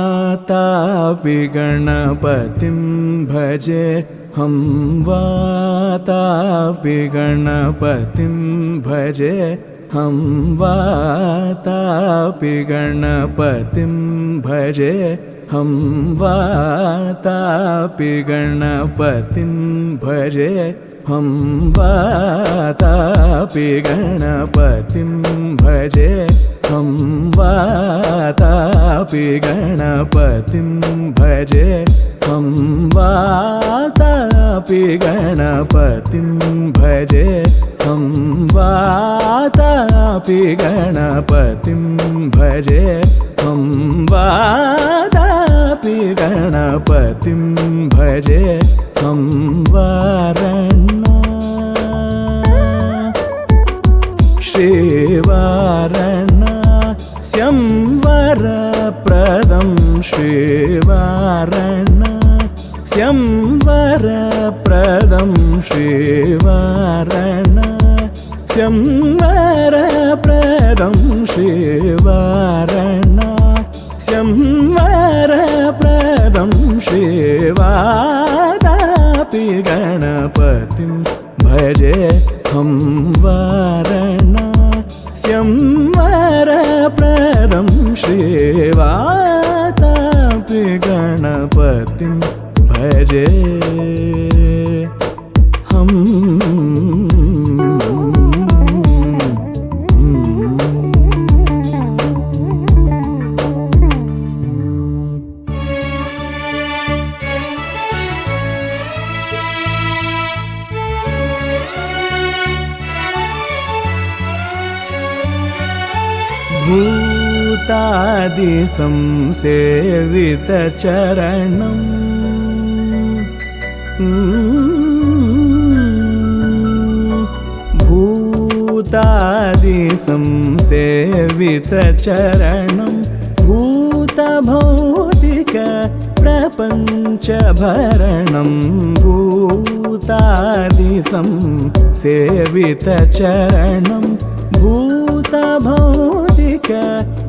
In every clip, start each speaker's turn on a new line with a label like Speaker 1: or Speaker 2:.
Speaker 1: वातापि गणपतिं भजे हम वातापि गणपतिं भजे हम वातापि गणपतिं भजे हम वातापि गणपतिं भजे हम वातापि गणपतिं भजे हम वातापि गणपतिं भजे हम वातापि गणपतिं भजे हम वातापि गणपतिं भजे हम वातापि गणपतिं भजे हम वारणा श्रीवारणा स्यंवरप्रदं श्रीवारणा स्यंवरप्रदं श्रीवारणा स्यंवरप्रदं श्रीवारणा स्यंवरप्रदं श्रीवातापि गणपतिं भजे हम वारणा स्यंवरप्रदं श्रीवातापि गणपतिं भजे हम भूतादि संसेवितचरणं भूतादि संसेवितचरणं भूतभौतिक प्रपञ्चभरणं भूतादि संसेवितचरणं भूतभौतिक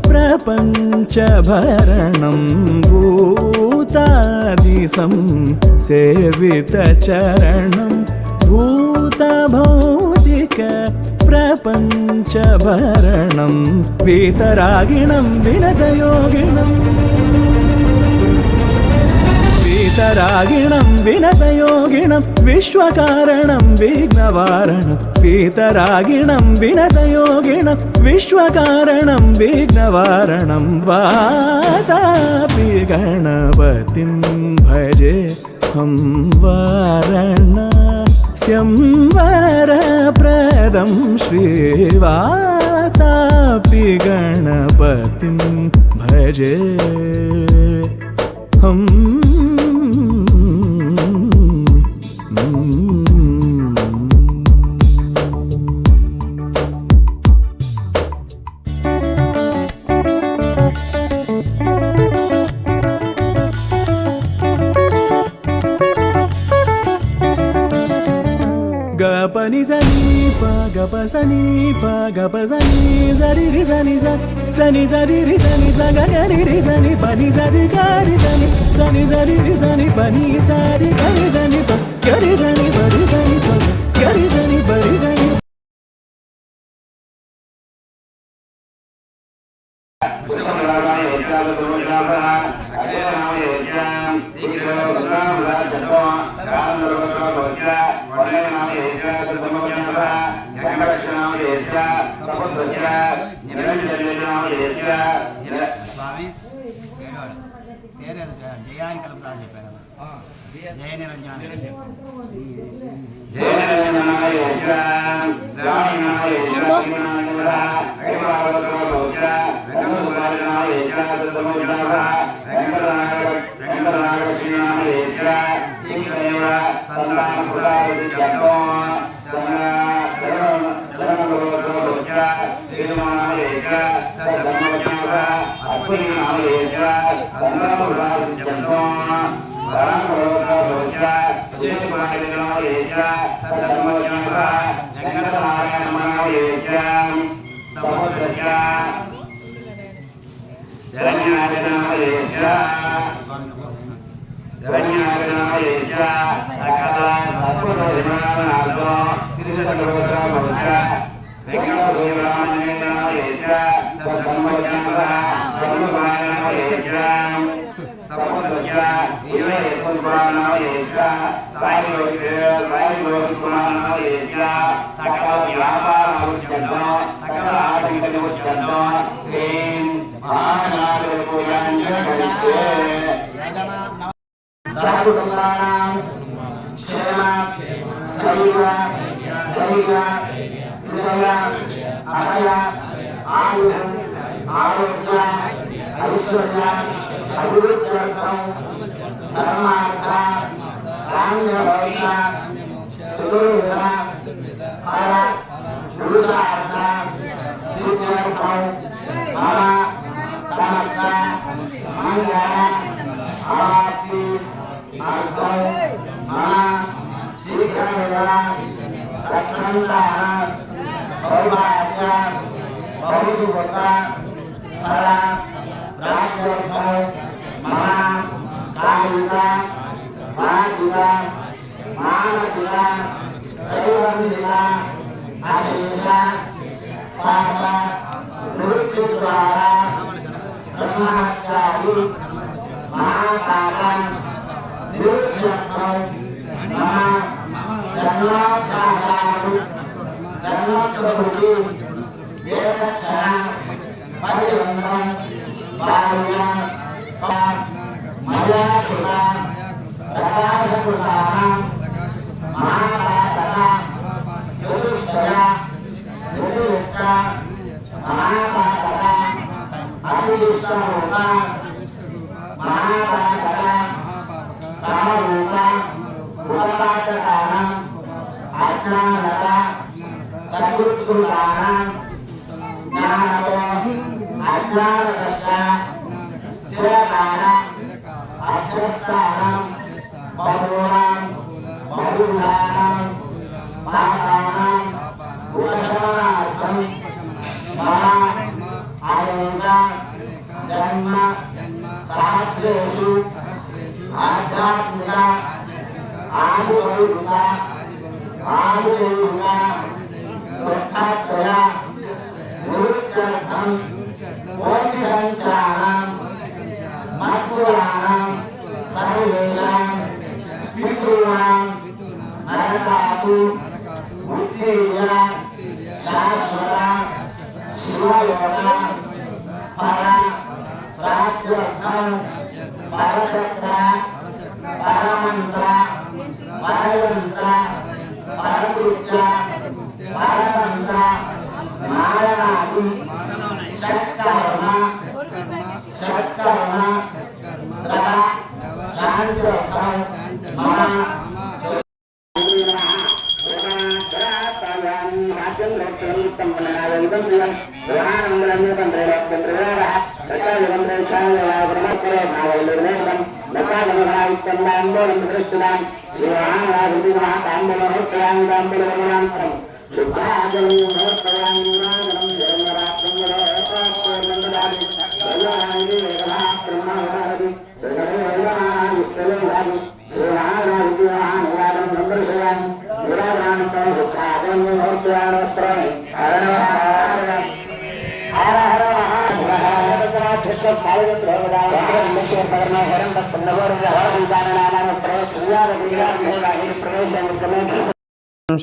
Speaker 1: प्रपञ्चभरणं भूतादि संसेवितचरणं भूतभौतिक प्रपञ्चभरणं वीतरागिणं विनतयोगिनं वीतरागिणं विनतयोगिनं विश्वकारणं विघ्नवारणं वीतरागिणं विनतयोगिनं विश्वकारणं विघ्नवारणं वातापि गणपतिं भजे हम वारणा स्यंवरप्रदं श्रीवातापि गणपतिं भजे हम गपनि सनि प ग గప సని ప గప సని సరి రి సని సని సరి రి సని స గరి రి సని పని సరి గరి సని సని సరి రి సని పని సరి గరి సని ప గరి సని బరి సని ప గరి సని బరి సని
Speaker 2: స్వామి పేరు జయాని కలుపుతా చెప్పారు జయ నిరంజన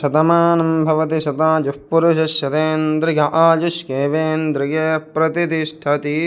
Speaker 3: शतमानं भवति शतायुः पुरुषः शतेन्द्रिय आयुष्येवेन्द्रिये प्रतिष्ठति।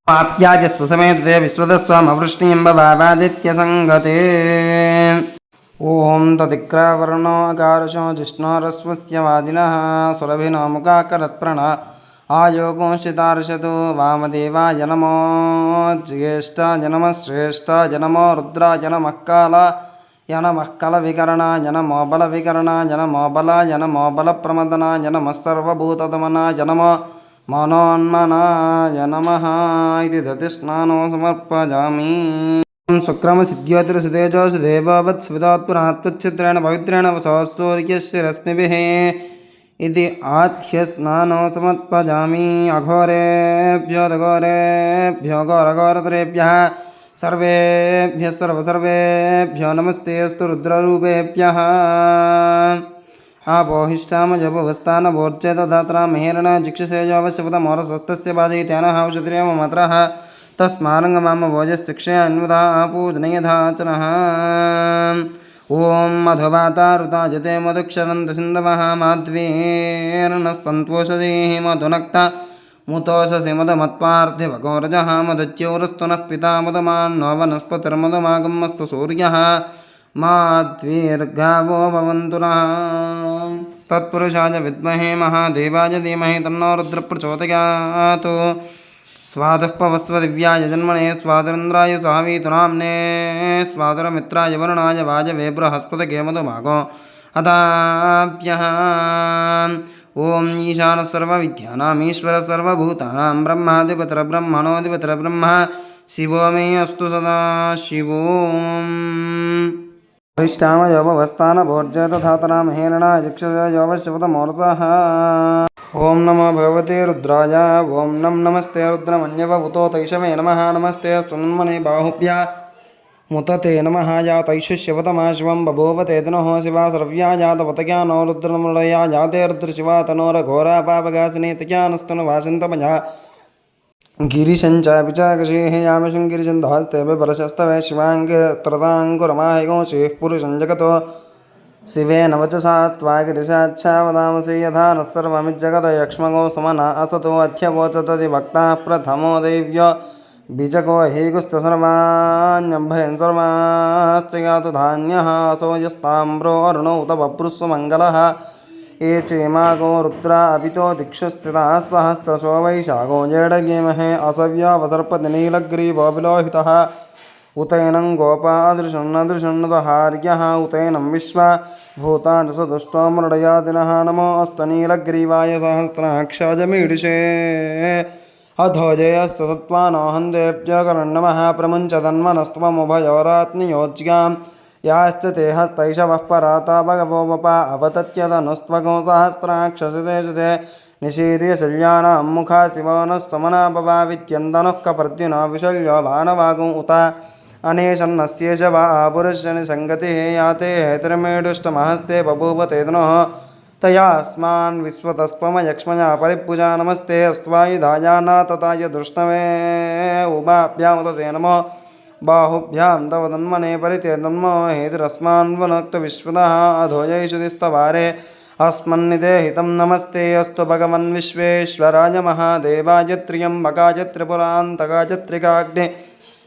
Speaker 3: आप्याजस्व समेते विश्वदस्वामवृष्टिम्बभावादित्यसङ्गते ॐ तदिक्रावर्णोऽकारशो जिष्णोरस्वस्य वादिनः सुरभिनोमुखाकरत्प्रण आयोगोंशितार्षतु वामदेवाय नमो ज्येष्ठाय नमः श्रेष्ठाय नमो रुद्राय नमः कालाय नमः कलविकरणाय नमो बलविकरणाय नमो बलाय नमो बलप्रमदनाय नमः सर्वभूतदमनाय नमो मनोन्मनाय नमः इति दधिस्नानो समर्पयामि। शुक्रमसिद्ध्योतिरसुतेजोषुदेववत्सवितात्पुरात्वच्छिद्रेण पवित्रेण वसोस्तूर्यस्य रश्मिभिः इति आद्यस्नानो समर्पयामि। अघोरेभ्यो दघोरेभ्यो घोरघोरतरेभ्यः सर्वेभ्यः सर्वसर्वेभ्यो नमस्ते अस्तु रुद्ररूपेभ्यः। आपोहिष्ठामजपवस्तानभोर्चेतधात्रा महेरण जिक्षसेजोऽवश्यपदमोरसस्तस्य बाजयितेनः औषधिरेममात्रः तस्मारङ्गमामभोजशिक्षया अन्वदा आपूजनयधाचनः। ॐ मधुवातारुताजते मधुक्षरन्तसिन्धवः माध्वीर्नः मधुनक्ता मुतोषसि मदमत्पार्थिवगोरजः मदच्यौरस्तु नः पिता मदमान्नो वनस्पतिर्मदमागमस्तु सूर्यः माध्वीर्गावो भवन्तु नः। तत्पुरुषाय विद्महे महादेवाय धीमहि तन्नो रुद्रप्रचोदयात्। स्वादुः पवस्व दिव्याय जन्मने स्वादुरिन्द्राय स्वावीतु नाम्ने स्वादुरमित्राय वरुणाय वाजवे बृहस्पतये मधुभागो अदाभ्यः। ॐ ईशानः सर्वविद्यानाम् ईश्वरः सर्वभूतानां ब्रह्माधिपतिर्ब्रह्मणोऽधिपतिर्ब्रह्म शिवो मे अस्तु सदा शिवोम्। अधिष्ठामयोपवस्थानभोर्जयतधातरा महेरणा जिक्षयोपश्यपतमोरसः। ॐ नमो भगवते रुद्राय ॐ नमस्ते रुद्रमन्यवभूतो तैषवे नमः नमस्ते स्तुन्मने बाहुभ्या मुतते नमः या तैषुष्यवतमा शिवं बभूवते तनोः शिवा सर्व्या जातवतज्ञा नो रुद्रमृळया जाते रुद्रशिवा तनोरघोरा पापगासिने तज्ञानस्तनुवासिन्तमया गिरिशञ्चापि च कषेः यामशं गिरिशन्धहस्तेऽपि परशस्तवे शिवाङ्गत्रताङ्कुरमाहिगोषेः पुरुषं जगतो शिवेन वचसा त्वा गिरिशाच्छा वदामसि यथा नः सर्वमिज्जगत यक्ष्मगो सुमना असतो अध्यवोचतति भक्ताः प्रथमो दैव्यो बीजको हीगुश्च सर्वाण्यभयन् सर्वाश्च यातु धान्यः असो यस्ताम्रो अरुणौ तव पुरुषमङ्गलः ये चेमागो रुद्रा अपितो दिक्षु स्थिताः सहस्रशो वैशाखो जेडगेमहे असव्यावसर्पतिनीलग्रीवो विलोहितः उतैनं गोपादृशन्नदृशन्नदहार्यः उतैनं विश्वा भूतानि सदुष्टो मृडयादिनः नमो अस्तनीलग्रीवाय सहस्राक्षजमीडिषे अधोजयस्य सत्त्वानो हन्देभ्यकरन्नमः प्रमुञ्चतन्मनस्त्वमुभयोरात्मयोज्यां याश्च ते हस्तैषवः पराता भगवो वपा अवतत्यतनुस्त्वगो सहस्राक्षसिते शुते निशीर्यशल्यानां मुखा शिवो नः समना भवावित्यन्दनुः कपर्द्युनो विशल्यो भानवागुं उत अनेशन्नस्येष वा आपुरुषनिसङ्गतिः याते हेतिर्मेडुष्टमहस्ते बभूव तेतनोः तयास्मान् विश्वतस्त्वमयक्ष्मया परिपूजा नमस्ते अस्त्वायुधायाना तथाय दुष्णवे उभाभ्यामुत ते नमो बाहुभ्यां तव तन्मने परिते तन्मनो हेतिरस्मान्वनक्तविश्वतः अधोजयिषुतिस्तवारे अस्मन्निदेहितं नमस्ते अस्तु भगवन् विश्वेश्वराय महादेवाय त्र्यम्बकाय त्रिपुरान्तकाय त्रिकाग्ने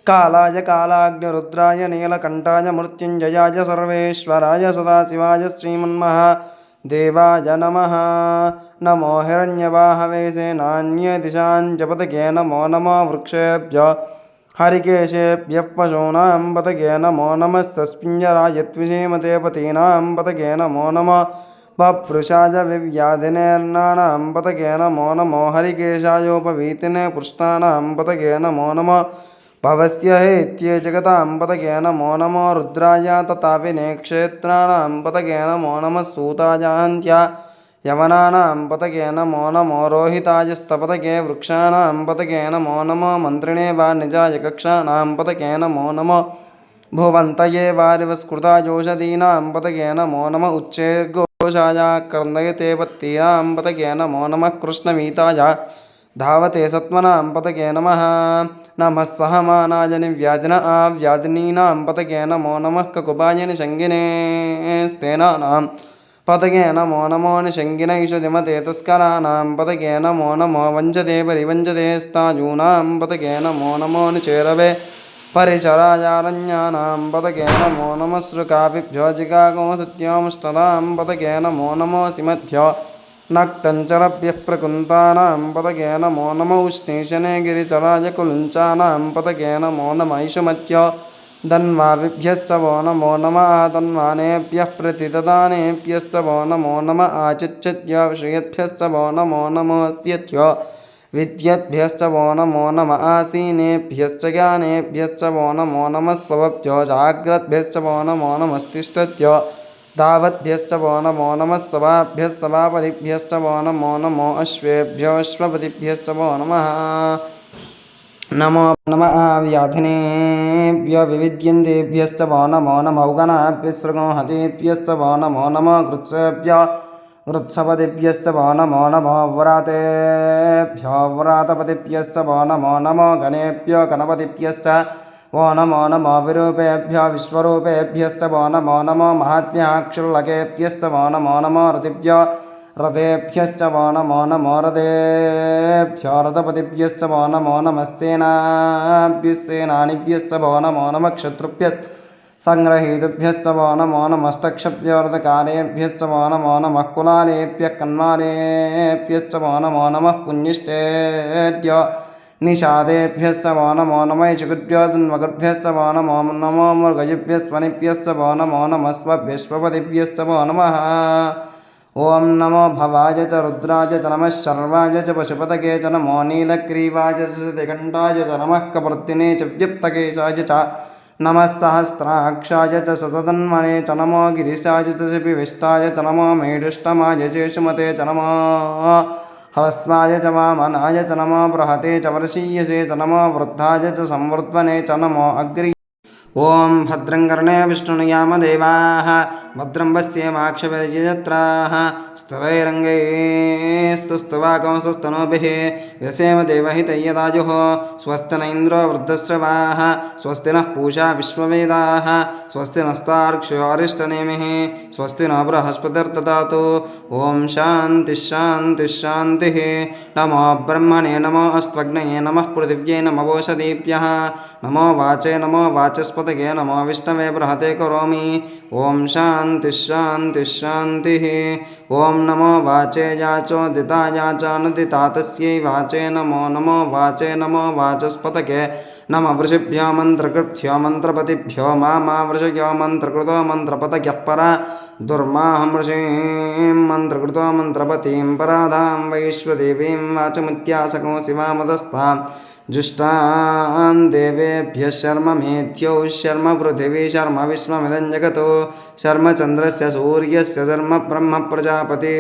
Speaker 3: कालाय कालाग्निरुद्राय नीलकण्ठाय मृत्युञ्जयाय सर्वेश्वराय सदाशिवाय श्रीमन्महादेवाय नमः। नमो हिरण्यवाहवे सेनान्यदिशाञ्जपतये नमो नमो वृक्षेभ्यो हरिकेशेभ्यः पशूनां पतये नमो नमः सस्पिञ्जराय त्विषीमते पतीनां पतये नमो नमः वपृषाय विव्याधिनेर्नानां पतये नमो नमो हरिकेशायोपवीतिने पुष्टानां पतये नमो नमः भवस्य हेत्ये जगतां पतये नमो नमो रुद्राय तथाविने क्षेत्राणां पतये नमो नमः सूताजान्त्या यवनानां पतये नमो नमो रोहितायस्तपतये वृक्षाणां पतये नमो नमो मन्त्रिणे वाणिजाय कक्षाणां पतये नमो नमो भुवन्तये वारिवस्कृतायोषधीनां पतये नमो नमः उच्चैर्घोषाय कर्णयते पत्तीनां पतये नमो नमः कृष्णवीताय धावते सत्त्वनां पतये नमः नमः सहमानाय निव्याधिन व्याधिनीनां पतये नमो नमः ककुपाय निषङ्गिने स्तेनानां पतये नमो नमो निषङ्गिनैषधिमते तस्कराणां पतये नमो नमो वञ्चते परिवञ्चते स्तायूनां पतये नमो नमो निचेरवे परिचरायारण्यानां पतये नमो नमः सृकाभिभ्यो जिगागो सत्योमुष्टदां पतये नमो नमो सिमध्यो नक्तञ्चरभ्यः प्रकुन्तानां पतये नमो नमो उष्णीशने गिरिचराय कुलुञ्चानां पतये नमो नमः इषुमत्यो धन्वाविभ्यश्च वो नमो नमः तन्वानेभ्यः प्रतिददानेभ्यश्च वो नमो नमः आचिच्यत्यो विषयेभ्यश्च वो नमो नमोऽस्यत्यो विद्यद्भ्यश्च वो नमो नमः आसीनेभ्यश्च ज्ञानेभ्यश्च वो नमो नमः स्वभ्यो जाग्रद्भ्यश्च वो नमो नमस्तिष्ठत्यो दावद्भ्यश्च वो नमो नमः सभाभ्यः सभापतिभ्यश्च वो नमो नमो अश्वेभ्यो अश्वपतिभ्यश्च वो नमः नमो नमः व्याधिनेभ्यो विविद्यन्तेभ्यश्च वो नमो नमः उगनाभ्यस्सृगोहतेभ्यश्च वो नमो नमः कृत्सेभ्यो वृत्सपतिभ्यश्च वो नमो नमो व्रातेभ्यो व्रातपतिभ्यश्च वो नमो नमो गणेभ्यो गणपतिभ्यश्च वो नमो नमो विरूपेभ्यो विश्वरूपेभ्यश्च वो नमो नमो महात्म्याक्षुल्लकेभ्यश्च वो नमो नमो रतिभ्यो रथेभ्यश्च वो नमो नमो रथेभ्यो रथपतिभ्यश्च वो नमो नमः सेनानिभ्यश्च वो नमो नमः क्षत्रुभ्यश्च संग्रहीतुभ्यश्च वो नमो नमस्तक्षभ्यो रथकारेभ्यश्च वो नमो नमः कुलालेभ्यः कन्मालेभ्यश्च वो नमो नमः पुण्यष्टेभ्यो निषादेभ्यश्च वो नमो नमः इषुगुभ्यो तन्वगुभ्यश्च वो नमो नमो मृगयुभ्यस्वनिभ्यश्च वो नमो नमः स्वभ्यश्वपतिभ्यश्च वो नमः ओं नमो भवाय च रुद्राय च नमः शर्वाय च पशुपतये च नमो नीलग्रीवाय च शतकण्ठाय च नमः कपर्दिने च व्युक्तकेशाय च नमः सहस्राक्षाय च शततन्मने च नमो गिरिशाय च शिपिविष्टाय च नमो मेढुष्टमाय च सुमते च नमो ह्रस्वाय च वामनाय च नमो बृहते च वर्षीयसे च नमो वृद्धाय च संवर्धने च नमो अग्रि ओं भद्रं कर्णे विष्णुयामदेवाः भद्रं पश्येमाक्षभिर्यजत्राः स्तुवाकंसस्तनूभिः व्यसेम देवहितय्यदायुः स्वस्ति न इन्द्रो वृद्धश्रवाः स्वस्ति नः पूषा विश्ववेदाः स्वस्ति नस्तार्क्ष्यो अरिष्टनेमिः स्वस्ति न बृहस्पतिर्ददातु ओं शान्तिः नमो ब्रह्मणे नमो अस्त्वग्नये नमः पृथिव्यै नमवोषधीभ्यः नमो वाचे नमो वाचस्पतये नमो विष्णवे बृहते करोमि ओं शान्तिः ओं नमो वाचे याचोदिता याचानुदिता तस्यै वाचे नमो वाचे नमो वाचस्पतये नमः वृषिभ्यो मन्त्रकृभ्यो मन्त्रपतिभ्यो मा वृषयो मन्त्रकृतो मन्त्रपतयः परा दुर्माहं ऋषीं मन्त्रकृतो मन्त्रपतिं पराधां वैश्वदेवीं वाचमुत्यासको शिवामदस्तां जुष्टान् देवेभ्यः शर्म मेध्यौ शर्म पृथिवी शर्म विश्वमिदं जगतो शर्म चन्द्रस्य सूर्यस्य धर्म ब्रह्म प्रजापति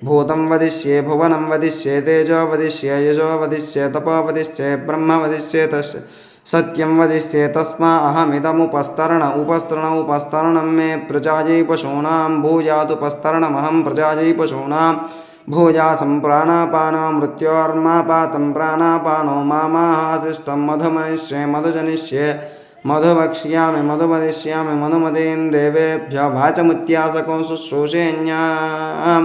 Speaker 3: भूतं वदिष्ये भुवनं वदिष्ये तेजो वदिष्ये यशो वदिष्ये तपो वदिष्ये ब्रह्म वदिष्ये तस्य सत्यं वदिष्ये तस्मा अहमिदमुपस्तरणं मे प्रजायै पशूनां भूयादुपस्तरणमहं प्रजायै पशूनां भूयासं प्राणापानो मृत्योर्मापातं प्राणापानो मामाहाशिष्टं मधुमनिष्ये मधुजनिष्ये मधुवक्ष्यामि मधुवदिष्यामि मनुमतीं देवेभ्यो वाचमुत्यासको शुश्रूषेण्यां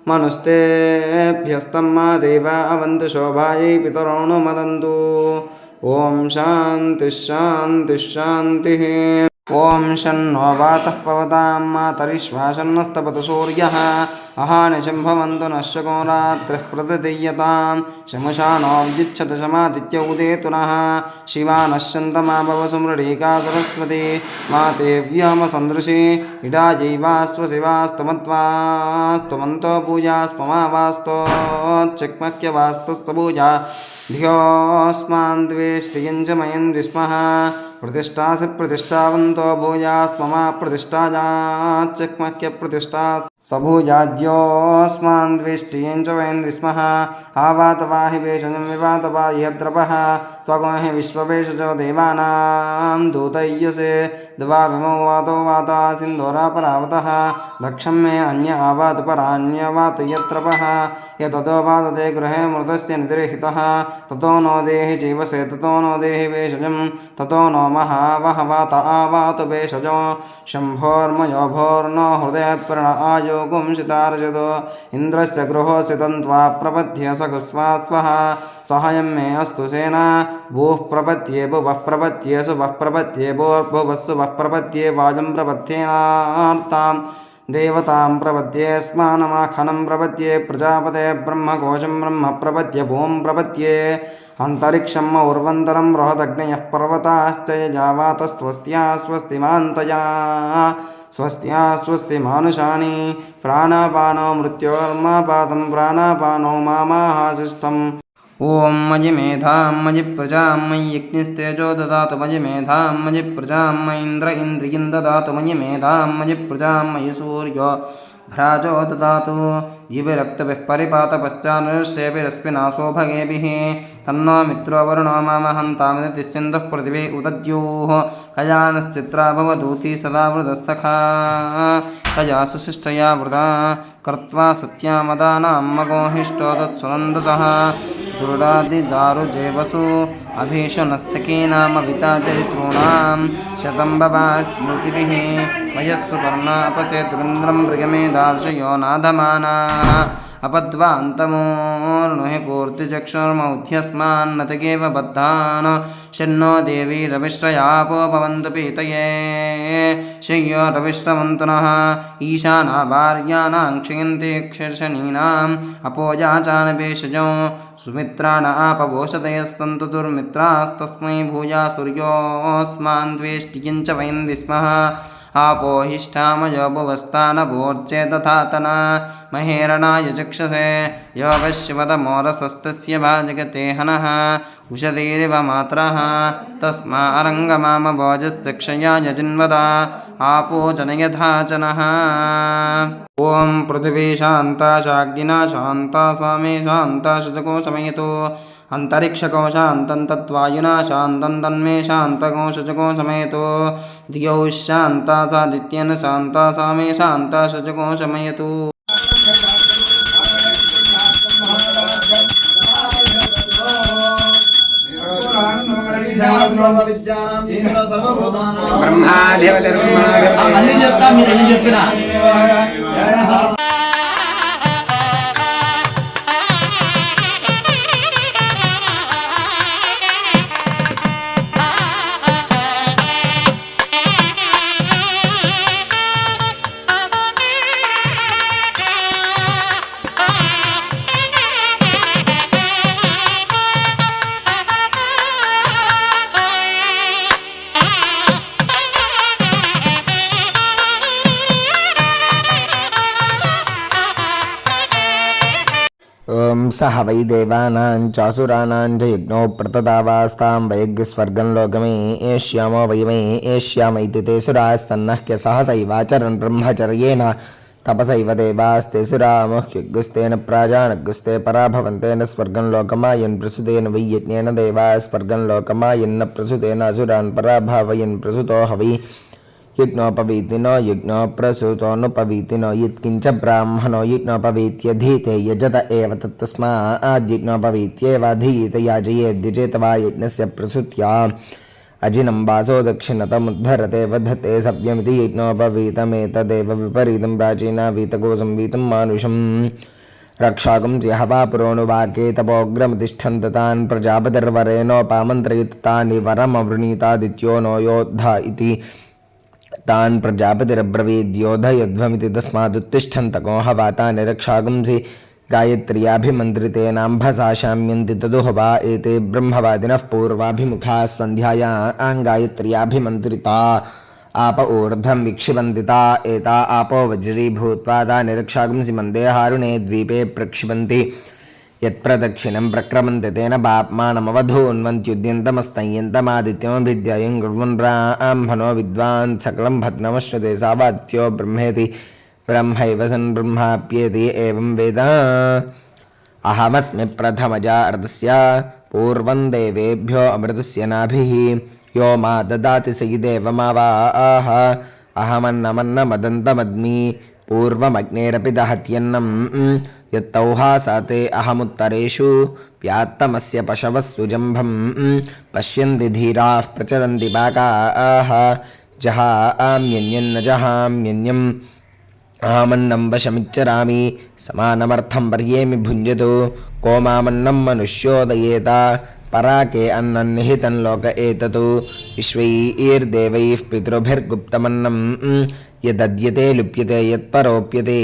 Speaker 3: मनुस्तेभ्यस्तं मा देवा अवन्तु शोभायै पितरो नु मदन्तु ओं शान्तिः ओं शन्नो वातः पवतां मातरिश्वासन्नस्तपतु सूर्यः अहानिशं भवन्तु नश्यको रात्रिः प्रतिदीयतां शमशानो विजिच्छतु शमादित्य उदेतु नः शिवा नश्यन्तमा भव सुमृडीका सरस्वती माते व्योमसन्दृशी इडायैवास्व शिवास्तमत्वास्तुमन्तो पूजास्पमावास्तोच्चिक्मह्यवास्तुस्तपूजा धियोऽस्मान् द्वेष्टियं च मयं द्विस्मः प्रतिष्ठासि प्रतिष्ठावन्तो भूयास्ममा प्रतिष्ठायाच्चक्मह्य प्रतिष्ठा सभूयाद्योऽस्मान् द्वेष्टियं च वयं द्विस्मः आवातवाहि वेषजं विवातवाहि यद्रपः त्वगो हि विश्ववेषजो देवानां दूतय्यसे द्वाविमौ वातो वाता सिन्धोरापरावतः दक्षं मे अन्य आवात परान्यवात यत्रपः यततो वादते गृहे मृतस्य नितिर्हितः ततो नो देहि जीवसे ततो नो देहि वेषजं ततो नो महावहवात आवातु वेषजो शम्भोर्मयो भोर्नो हृदयप्रण आयोगुं शितार्जतो इन्द्रस्य गृहोऽसि तन्त्वा प्रपद्ये सघुस्वा स्वः सहायं मे अस्तु सेना भूः प्रपद्ये भुवः प्रपद्ये सुवः प्रपद्ये भूर्भुवः सुवः प्रपद्ये वाजं प्रपद्येनार्तां देवतां प्रपद्ये स्मानमाखनं प्रपद्ये प्रजापते ब्रह्मकोशं ब्रह्म प्रपद्ये भूं प्रपद्ये अंतरिक्षम् उर्वन्तरं बृहदग्नयः पर्वताश्च यजावातस्त्वस्त्या स्वस्तिमान्तया स्वस्त्या स्वस्ति मानुषाणि प्राणापानो मृत्योर्मापातं प्राणापानो मामाहाशिष्टम् ओम मयि मेधां मयि प्रजां मयि यज्ञस्तेजो ददातु मयि मेधां मयि प्रजां मयि इन्द्रियं ददातु मयि मेधां मयि प्रजां मयि सूर्यो भ्राजो ददातु दिव्यरक्तभिः परिपातपश्चान्नष्टेभिरश्विनाशो भगेभिः तन्नो मित्रो वरुणो मामहन्तामिति तिष्यन्तः पृथिवी उदद्योः कयानश्चित्रा भवदूती सदा वृदः सखा कया सुशिष्टया वृदा कृत्वा सत्यामदानां मगोहिष्टो तत्सुनन्दसः दुर्डादिदारुजेवसु अभीषणस्सखीनामविता चरितॄणां शतं बभास्यूतिभिः वयस्सु पर्णापसेतुरिन्द्रं मृगमेधार्षयो नाधमानाः अपद्वान्तमोर्णुहि पूर्तिचक्षुर्मौध्यस्मान्नतगेव बद्धान् शन्नो देवी रविश्रयापो भवन्तु पीतये शय्यो रविश्रवन्तुनः ईशाना भार्याणां क्षयन्ति क्षर्षणीनाम् अपोयाचानपेशजो सुमित्राण आपवोषतयस्तन्तु दुर्मित्रास्तस्मै भूया सूर्योऽस्मान् द्वेष्टियं च वयं विस्मः आपोहिष्ठामयो भुवस्तानभोर्चे तथातना महेरणाय चक्षसे यो वश्यवदमोरसस्तस्य भाजगते हनः उषतीरिव मात्रः तस्मा अरङ्गमामभोजस्य क्षयाय जिन्वदा आपो जनयथाचनः ॐ पृथिवी शान्ता शाग्निना शान्ता स्वामी शान्ता शुचको शमयतु अंतरिक्षकोशान्तं तत्वायुना शान्तं तन्मे शान्तकोशजको शमयतु धियौ शान्ता सादित्येन शान्ता सा मे शान्ता शुचको शमयतु
Speaker 4: सह वै देवानां चासुराणां च यज्ञो प्रतदावास्तां वयज्ञस्वर्गं लोकमे एष्यामो वयमे एष्याम इति ते सुराः सन्नह्य सहसैवाचरन् ब्रह्मचर्येण तपसैव देवास्ते सुरामह्यग्स्तेन प्राजानग्स्ते पराभवन्तेन स्वर्गं लोकमायन् प्रसुतेन वै यज्ञेन देवाः स्वर्गं लोकमायन्न प्रसुतेन असुरान् पराभावयन् प्रसुतो हवै यज्ञोपवीतिनो यज्ञोप्रसूतोनुपवीतिनो यत्किञ्च ब्राह्मणो यज्ञोपवीत्यधीते यजत एव तत्तस्माद्यज्ञोपवीत्येवाधीत याजयेद्यजेत वा यज्ञस्य प्रसूत्या अजिनं वासो दक्षिणतमुद्धरते वधते सव्यमिति यज्ञोपवीतमेतदेव विपरीतं प्राचीनावीतगोसंवीतं मानुषम् रक्षाकं हवा पुरोनुवाके तपोग्रमतिष्ठन्त तान् प्रजापतिर्वरेणोपामन्त्रयित तानि वरमवृणीतादित्यो नो योद्ध इति तान् प्रजापतिरब्रवीद्योधयध्वमिति तस्मादुत्तिष्ठन्तको हवा तानि रक्षागुंसि गायत्र्याभिमन्त्रितेनाम्भसा शाम्यन्ति तदुहवा एते ब्रह्मवादिनः पूर्वाभिमुखाः सन्ध्यायां गायत्र्याभिमन्त्रिता आप ऊर्ध्वं विक्षिपन्ति ता एता आपो वज्रीभूत्वा तानि रक्षागुंसि मन्दे हारुणे द्वीपे प्रक्षिपन्ति यत्प्रदक्षिणं प्रक्रमन्ते तेन पाप्मानमवधून्वन्त्युद्यन्तमस्तय्यन्तमादित्यमभिद्ययं कुर्वन् ब्राह्मणो विद्वान् सकलं भद्रमश्नुते सावादित्यो ब्रह्मेति ब्रह्मैव सन् ब्रह्माप्येति एवं वेद अहमस्मि प्रथमजा अर्धस्य पूर्वं देवेभ्यो अमृतस्य नाभिः यो मा ददाति स देवमावाह अहमन्नमन्नमदन्तमद्मि पूर्वमग्नेरपि दहत्यन्नं यत्तौहा सा ते अहमुत्तरेषु व्यात्तमस्य पशवः सुजम्भं पश्यन्ति धीराः प्रचरन्ति बाकाः जहाम्यन्यन्न जहाम्यन्यम् अहमन्नं वशमिच्चरामि समानमर्थं पर्येमि भुञ्जतु को मामन्नं मनुष्योदयेत पराके अन्नं निहितं लोक एतत् विश्वैर्देवैः पितृभिर्गुप्तमन्नं यदद्यते लुप्यते यत्परोप्यते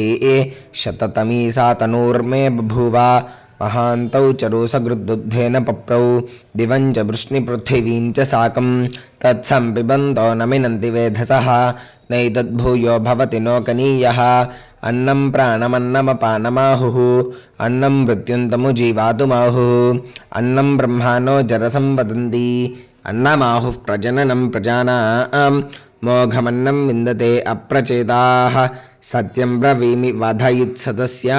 Speaker 4: शततमी सा तनूर्मे बभूव महान्तौ चरु सगृद्दुग्धेन पप्रौ दिवं च वृष्णिपृथिवीं च साकं तत्सं पिबन्तो न मिनन्ति वेधसः नैतद्भूयो भवति नोकनीयः अन्नं प्राणमन्नमपानमाहुः अन्नं मृत्युन्तमुजीवातुमाहुः अन्नं ब्रह्माणो जरसं वदन्ति अन्नमाहुः प्रजननं प्रजानां मोघमन्नं विन्दते अप्रचेताः सत्यं ब्रवीमि वधयित्सतस्य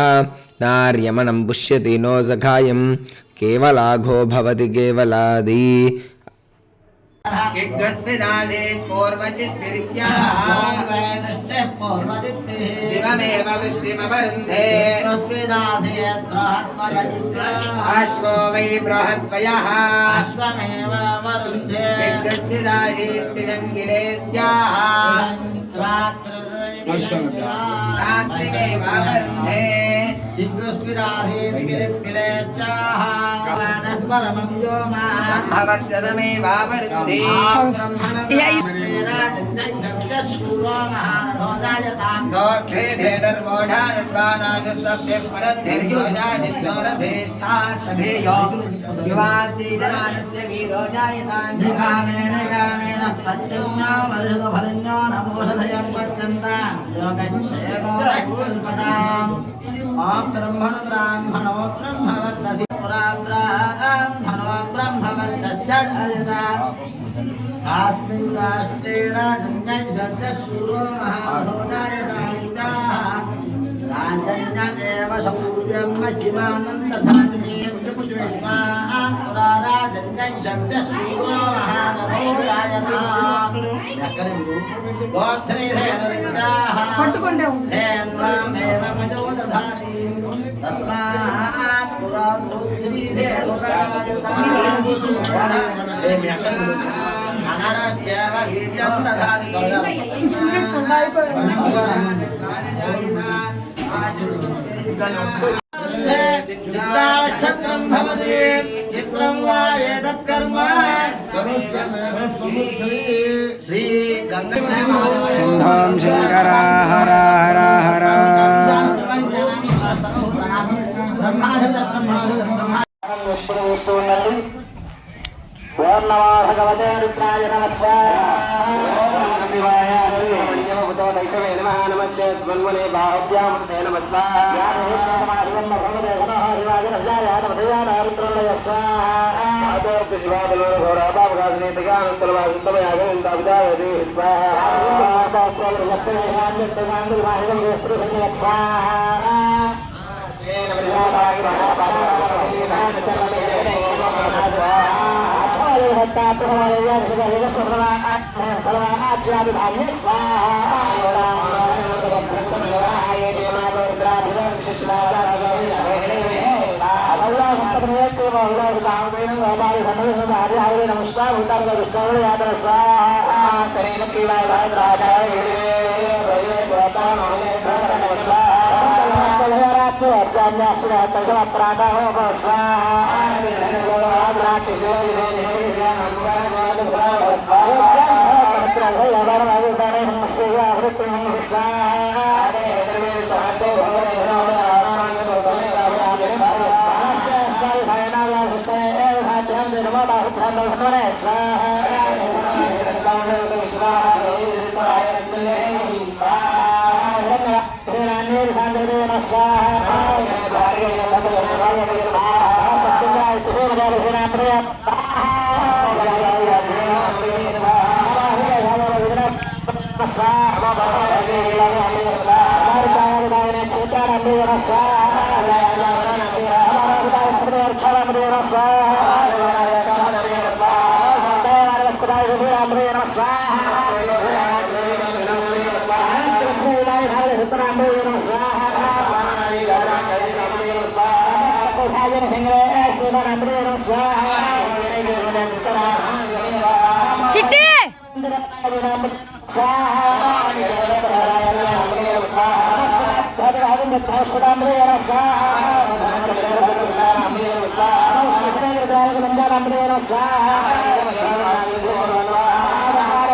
Speaker 4: नार्यमनं पुष्यति नो सखायं केवलाघो भवति केवलादि
Speaker 2: दिवमेव वृष्टिमवरुन्धे अश्वो वै बृहद्वयः
Speaker 5: अश्वमेव वरुन्धे
Speaker 2: यज्ञस्मिदाशीत्तिजङ्गिलेत्याः रात्रिमेव वरुन्धे
Speaker 5: परमं यो
Speaker 2: ब्रह्मवर्चसमेव वरुन्धे दोक्षे धेनुर्वोढानुर्वाणाशस्सभ्यः परन्धिर्योषाजिष्णोरधेष्ठा सभेयो युवास्ति जमानस्य वीरो जायतान्
Speaker 5: निगामेन गामेन प्रत्युम्ना वर्षदफलिन्यो नमोषधयं पच्यन्तां योगक्षेमो रक्कल्पताम् ॐ ब्रह्मण ब्राह्मणो ब्रह्मवर्चसि पुरा ब्राह्मणो ब्रह्मवर्चस्य अयता अस्मिन् राष्ट्रे राजन्यं सर्गशूरो महारथो जायतानित्याः राजन्यदेव शौर्यं महिमानं तथा विस्मात्पुरा राजन्यं सर्गशूरो महारथो जायताः गोत्रे धेनुरित्याः धेन्वामेव मजो दधाति तस्मात् पुरा गोत्री धेनुरायताः चित्राक्षत्रं भवति चित्रं वा एतत् कर्म श्री
Speaker 3: सिंहं शंकरा हर हर हर ओम नमो भगवते रुद्राय नमः स्वाहा नमस्ते स्वन्वने बाहुभ्यां नमः स्वाहा स्वाहा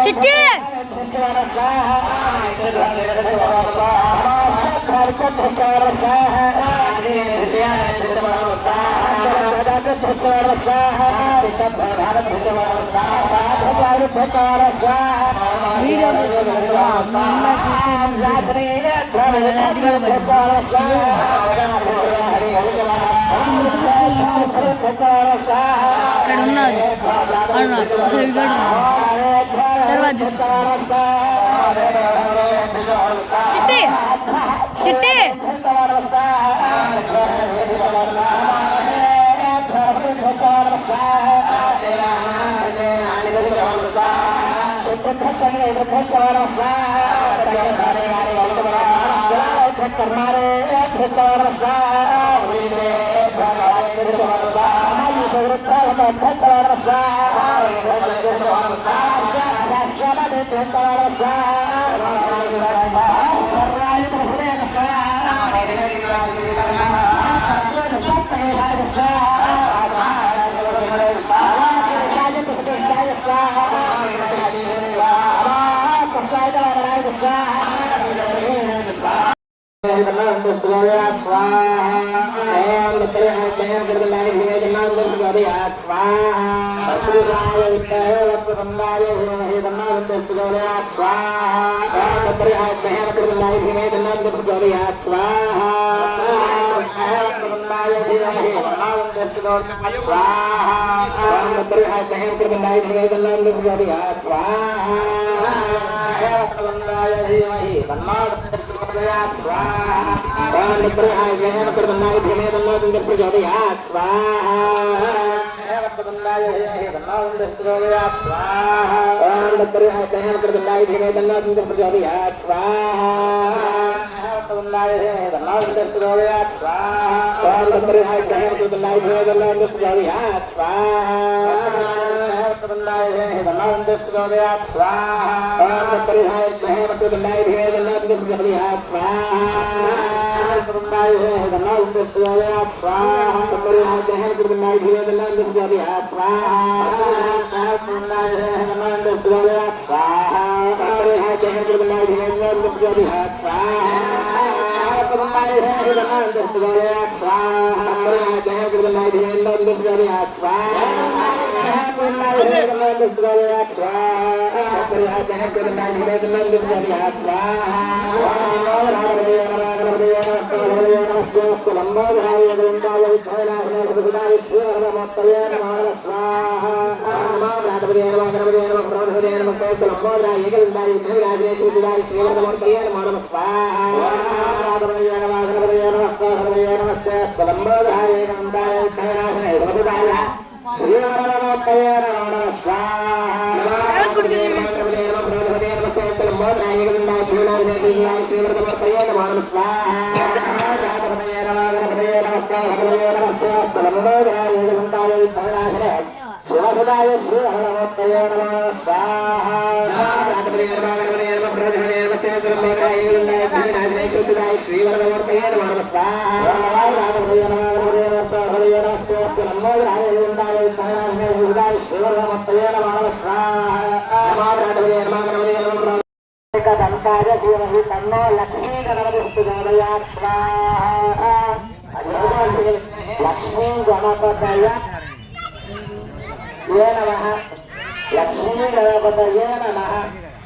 Speaker 6: చిట్టి చిట్టి వీడియో ఇక్కడ ఉన్నారు తర్వాత చిట్టి చిట్టి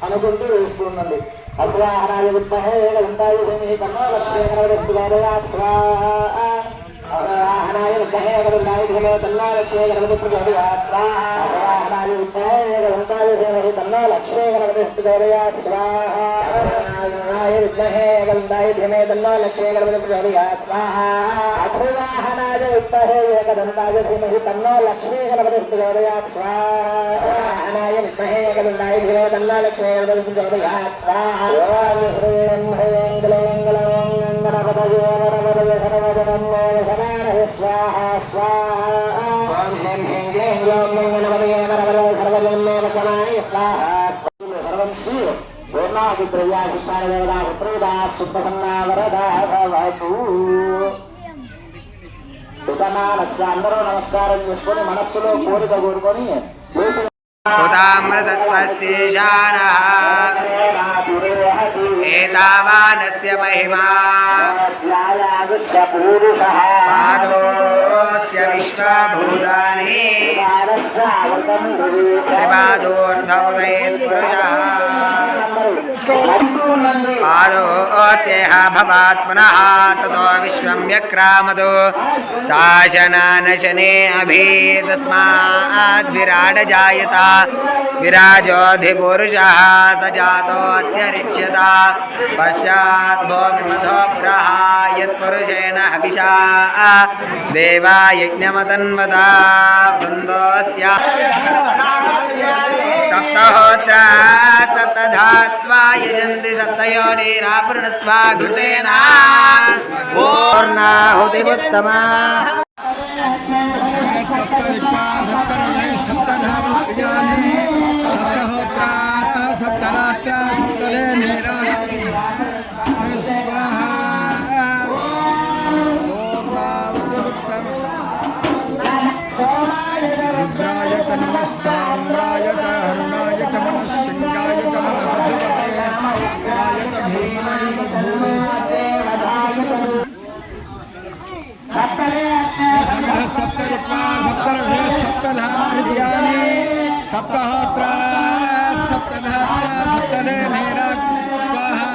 Speaker 5: అనుకుంటూ వేస్తుందండి. అస్వాహనాయ విద్మహే గంధాయ ధీమహి తన్నో లక్ష్మీ అస్వాహనాయ విద్మహే గంధాయ ధీమహి తన్నో లక్ష్మీ గణపతి ప్రచోదయాత్. స్వాహనాయ విద్మహే గంధాయ ధీమహి తన్నో లక్ష్మీ గణపతి प्रचोदयात् स्वाहा नारायणाय विद्महे वरुणाय धीमहि तन्नो लक्ष्मी गणपतिः प्रचोदयात् स्वाहा अथर्वाहनाय विद्महे एकदन्ताय धीमहि तन्नो लक्ष्मी गणपतिः प्रचोदयात् स्वाहा अनाय विद्महे एकदन्ताय धीमहि तन्नो लक्ष्मी गणपतिः प्रचोदयात् स्वाहा ओम श्रीं ह्रीं क्लीं ग्लौं गणपतये वरवरये सर्वजनन्ये शरणाय स्वाहा स्वाहा ओम ह्रीं क्लीं ग्लौं गणपतये वरवरये सर्वजनन्ये शरणाय स्वाहा सर्वं श्री पूर्णादित्रयाधिष्ठानदेवता पुत्रोदा सुप्रसन्ना वरदा भवतु పితమానస్య అందరూ నమస్కారం చేసుకొని మనస్సులో కోరిక కోరుకొని
Speaker 4: ఉదామృతత్వశేషానః ఏతావానస్య మహిమా పాదోస్య విశ్వభూతాని త్రిపాదోర్ధౌదయేత్ పురుషః పాదోస్యేహ భవాత్ పునః తతో విశ్వం వ్యక్రామదో శాసనానశనే అభి తస్మాద్ విరాట్ జాయత విరాజోధిపురుషः స జాతోऽత్యరిచ్యత పశ్చాత్ భూమిమధో పురః యత్పురుషేణ హవిషా దేవా యజ్ఞమతన్వత సందోస్య సప్తహోత్రా సప్తధాత్వా యజంతి సప్తయోనిరాపృణస్వా ఘృతేన పూర్ణాహుతిముత్తమా
Speaker 7: सप्तहोत्रा सप्तधात्रा सप्तदे मेरा स्वाहा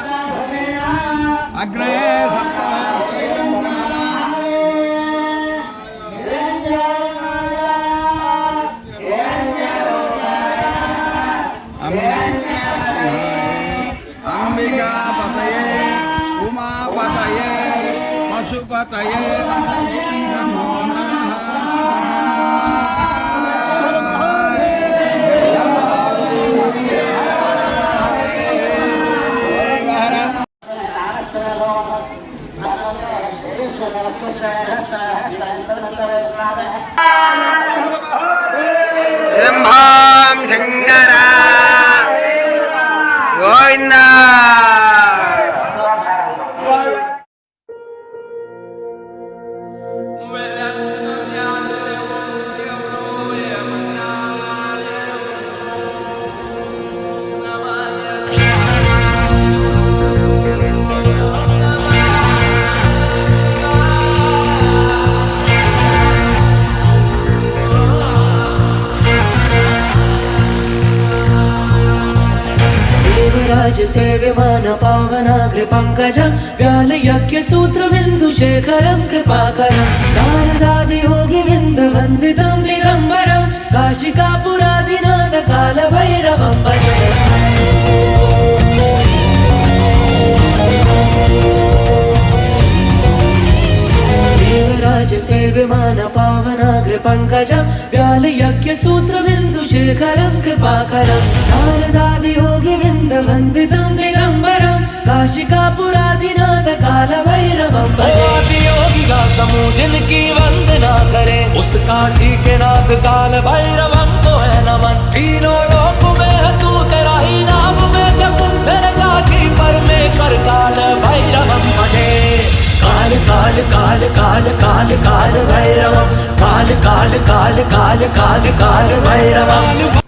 Speaker 7: अग्रे अंबिका पतये उमा पतये पशुपतये नमो नमः
Speaker 4: శంభోం శంకర గోవింద
Speaker 8: सेव्यमान पावनाग्र पंकजं व्यालयज्ञ सूत्रबिंदु शेखरं कृपाकरं नारदादि योगी वृंद वंदितं दिगंबरं काशिकापुरादिनाथ काल भैरवं भजे देवराज सेव्यमान पावनाग्र पंकजं व्यालयज्ञ सूत्रबिंदु शेखरं कृपाकरं नारदादि योगी वृंद वंदितं दिगंबरं काशिकापुरादिनाथ काल भैरवं भजे योगी का समूह जिनकी वंदना करे उस काशी के नाथ काल भैरवं को है नमन तीनों लोक में है तू तेरा ही नाम में जप मेरे काशी परमेश्वर काल भैरवं भजे काल काल काल काल काल काल भैरवं काल काल काल काल काल काल भैरवं